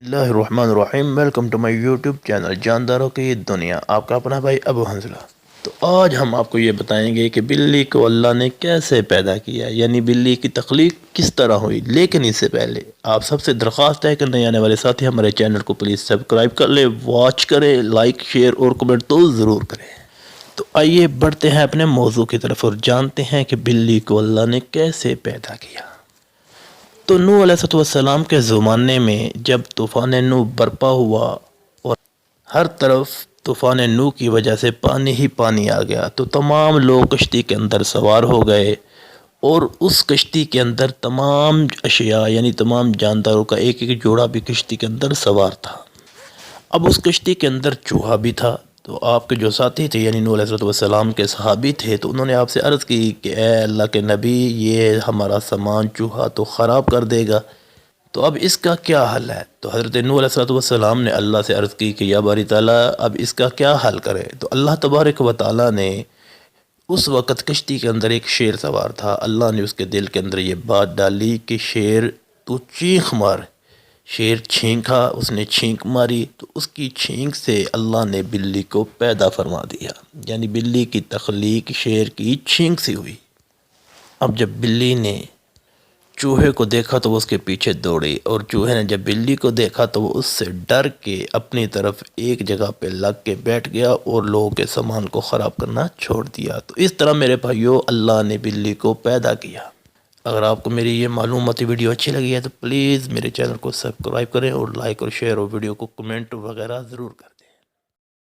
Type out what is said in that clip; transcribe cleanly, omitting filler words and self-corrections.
اللہ الرحمن الرحیم، welcome to my YouTube channel جانداروں کی دنیا، آپ کا اپنا بھائی ابو حنزلہ۔ تو آج ہم آپ کو یہ بتائیں گے کہ بلی کو اللہ نے کیسے پیدا کیا، یعنی بلی کی تخلیق کس طرح ہوئی۔ لیکن اس سے پہلے آپ سب سے درخواست ہے کہ نئے آنے والے ساتھی ہمارے چینل کو پلیز سبسکرائب کر لیں، واچ کریں، لائک شیئر اور کمنٹ تو ضرور کریں۔ تو آئیے بڑھتے ہیں اپنے موضوع کی طرف اور جانتے ہیں کہ بلی کو اللہ نے کیسے پیدا کیا۔ تو نوح علیہ السلام کے زمانے میں جب طوفان نوح برپا ہوا اور ہر طرف طوفان نوح کی وجہ سے پانی ہی پانی آ گیا، تو تمام لوگ کشتی کے اندر سوار ہو گئے اور اس کشتی کے اندر تمام اشیاء یعنی تمام جانداروں کا ایک ایک جوڑا بھی کشتی کے اندر سوار تھا۔ اب اس کشتی کے اندر چوہا بھی تھا، تو آپ کے جو ساتھی تھے یعنی نوح علیہ السلام کے صحابی تھے، تو انہوں نے آپ سے عرض کی کہ اے اللہ کے نبی، یہ ہمارا سامان چوہا تو خراب کر دے گا، تو اب اس کا کیا حل ہے؟ تو حضرت نوح علیہ السلام نے اللہ سے عرض کی کہ یا باری تعالیٰ، اب اس کا کیا حل کرے؟ تو اللہ تبارک و تعالیٰ نے اس وقت کشتی کے اندر ایک شیر سوار تھا، اللہ نے اس کے دل کے اندر یہ بات ڈالی کہ شیر تو چیخ مار۔ شیر چھینکا، اس نے چھینک ماری تو اس کی چھینک سے اللہ نے بلی کو پیدا فرما دیا، یعنی بلی کی تخلیق شیر کی چھینک سے ہوئی۔ اب جب بلی نے چوہے کو دیکھا تو وہ اس کے پیچھے دوڑی، اور چوہے نے جب بلی کو دیکھا تو وہ اس سے ڈر کے اپنی طرف ایک جگہ پہ لگ کے بیٹھ گیا اور لوگوں کے سامان کو خراب کرنا چھوڑ دیا۔ تو اس طرح میرے بھائیو اللہ نے بلی کو پیدا کیا۔ اگر آپ کو میری یہ معلوماتی ویڈیو اچھی لگی ہے تو پلیز میرے چینل کو سبسکرائب کریں اور لائک اور شیئر اور ویڈیو کو کمنٹ وغیرہ ضرور کریں۔